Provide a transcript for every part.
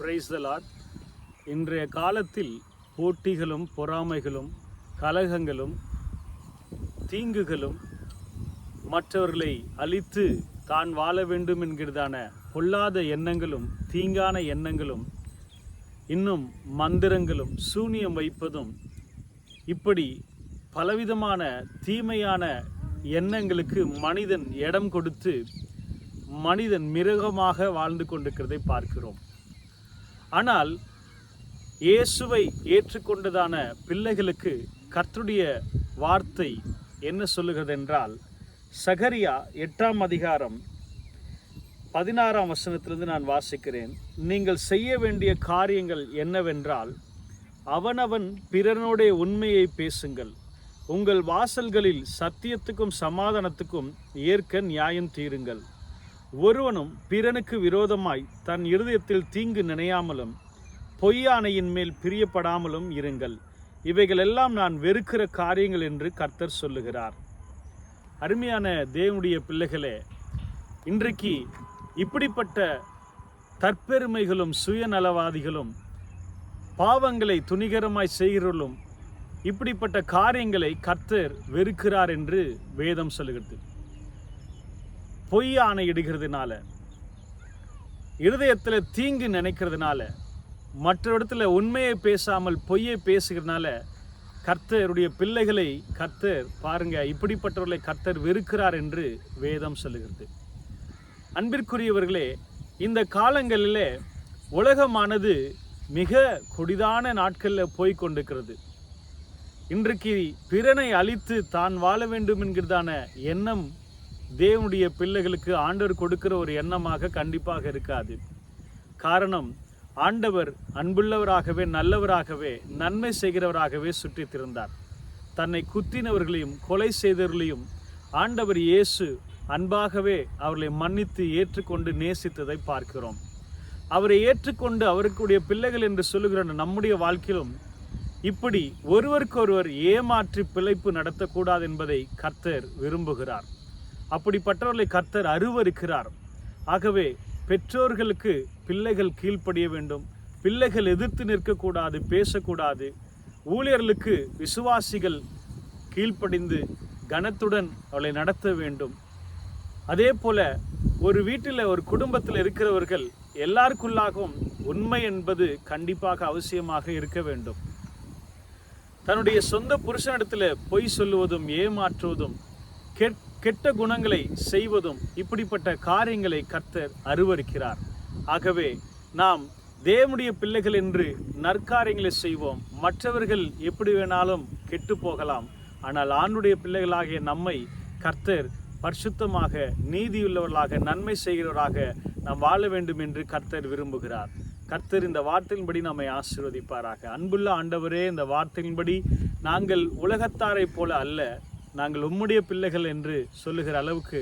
Praise the Lord. இன்றைய காலத்தில் போட்டிகளும் பொறாமைகளும் கலகங்களும் தீங்குகளும் மற்றவர்களை அழித்து தான் வாழ வேண்டும் என்கிறதான பொல்லாத எண்ணங்களும் தீங்கான எண்ணங்களும் இன்னும் மந்திரங்களும் சூனியம் வைப்பதும் இப்படி பலவிதமான தீமையான எண்ணங்களுக்கு மனிதன் இடம் கொடுத்து மனிதன் மிருகமாக வாழ்ந்து கொண்டிருக்கிறதை பார்க்கிறோம். ஆனால் இயேசுவை ஏற்றுக்கொண்டதான பிள்ளைகளுக்கு கர்த்தருடைய வார்த்தை என்ன சொல்லுகிறது என்றால், சகரியா 8ஆம் அதிகாரம் 16ஆம் வசனத்திலிருந்து நான் வாசிக்கிறேன். நீங்கள் செய்ய வேண்டிய காரியங்கள் என்னவென்றால், அவனவன் பிறனுடைய உண்மையை பேசுங்கள், உங்கள் வாசல்களில் சத்தியத்துக்கும் சமாதானத்துக்கும் ஏற்க நியாயம் தீருங்கள். ஒருவனும் பிறனுக்கு விரோதமாய் தன் இருதயத்தில் தீங்கு நினையாமலும் பொய்யானையின் மேல் பிரியப்படாமலும் இருங்கள். இவைகளெல்லாம் நான் வெறுக்கிற காரியங்கள் என்று கர்த்தர் சொல்லுகிறார். அருமையான தேவனுடைய பிள்ளைகளே, இன்றைக்கு இப்படிப்பட்ட தற்பெருமைகளும் சுயநலவாதிகளும் பாவங்களை துணிகரமாய் செய்கிறவர்களும் இப்படிப்பட்ட காரியங்களை கர்த்தர் வெறுக்கிறார் என்று வேதம் சொல்லுகிறது. பொய் ஆணையிடுகிறதுனால, இருதயத்தில் தீங்கு நினைக்கிறதுனால, மற்ற இடத்துல உண்மையை பேசாமல் பொய்யை பேசுகிறதுனால கர்த்தருடைய பிள்ளைகளை கர்த்தர் பாருங்க, இப்படிப்பட்டவர்களை கர்த்தர் வெறுக்கிறார் என்று வேதம் சொல்லுகிறது. அன்பிற்குரியவர்களே, இந்த காலங்களிலே உலகமானது மிக கொடிதான நாட்களில் போய் கொண்டிருக்கிறது. இன்றைக்கு பிறனை அழித்து தான் வாழ வேண்டும் என்கிறதான எண்ணம் தேவனுடைய பிள்ளைகளுக்கு ஆண்டவர் கொடுக்கிற ஒரு எண்ணமாக கண்டிப்பாக இருக்காது. காரணம், ஆண்டவர் அன்புள்ளவராகவே நல்லவராகவே நன்மை செய்கிறவராகவே சுற்றி திரிந்தார். தன்னை குத்தினவர்களையும் கொலை செய்தவர்களையும் ஆண்டவர் இயேசு அன்பாகவே அவர்களை மன்னித்து ஏற்றுக்கொண்டு நேசித்ததை பார்க்கிறோம். அவரை ஏற்றுக்கொண்டு அவருக்குடைய பிள்ளைகள் என்று சொல்லுகிற நம்முடைய வாழ்க்கையிலும் இப்படி ஒருவருக்கொருவர் ஏமாற்றி பிழைப்பு நடத்தக்கூடாது என்பதை கர்த்தர் விரும்புகிறார். அப்படிப்பட்டவர்களை கர்த்தர் அருவருக்கிறார். ஆகவே பெற்றோர்களுக்கு பிள்ளைகள் கீழ்ப்படிய வேண்டும், பிள்ளைகள் எதிர்த்து நிற்கக்கூடாது, பேசக்கூடாது. ஊழியர்களுக்கு விசுவாசிகள் கீழ்ப்படிந்து கனத்துடன் அவளை நடத்த வேண்டும். அதே போல ஒரு வீட்டில் ஒரு குடும்பத்தில் இருக்கிறவர்கள் எல்லாருக்குள்ளாகவும் உண்மை என்பது கண்டிப்பாக அவசியமாக இருக்க வேண்டும். தன்னுடைய சொந்த புருஷனிடத்தில் பொய் சொல்லுவதும் ஏமாற்றுவதும் கெட்ட குணங்களை செய்வதும் இப்படிப்பட்ட காரியங்களை கர்த்தர் அருவருக்கிறார். ஆகவே நாம் தேவனுடைய பிள்ளைகள் என்று நற்காரியங்களை செய்வோம். மற்றவர்கள் எப்படி வேணாலும் கெட்டு போகலாம், ஆனால் ஆண்டுடைய பிள்ளைகளாகிய நம்மை கர்த்தர் பரிசுத்தமாக நீதியுள்ளவர்களாக நன்மை செய்கிறவராக நாம் வாழ வேண்டும் என்று கர்த்தர் விரும்புகிறார். கர்த்தர் இந்த வார்த்தையின்படி நம்மை ஆசீர்வதிப்பாராக. அன்புள்ள ஆண்டவரே, இந்த வார்த்தையின்படி நாங்கள் உலகத்தாரை போல அல்ல, நாங்கள் உம்முடைய பிள்ளைகள் என்று சொல்லுகிற அளவுக்கு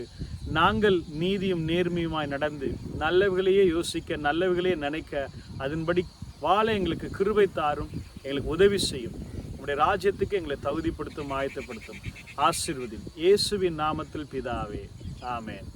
நாங்கள் நீதியும் நேர்மையுமாய் நடந்து நல்லவைகளையே யோசிக்க, நல்லவைகளையே நினைக்க, அதன்படி வாழ எங்களுக்கு கிருபை தாரும், எங்களுக்கு உதவி செய்யும். உம்முடைய ராஜ்யத்துக்கு எங்களை தகுதிப்படுத்தும், ஆயத்தப்படுத்தும். ஆசீர்வதி. இயேசுவின் நாமத்தில் பிதாவே, ஆமென்.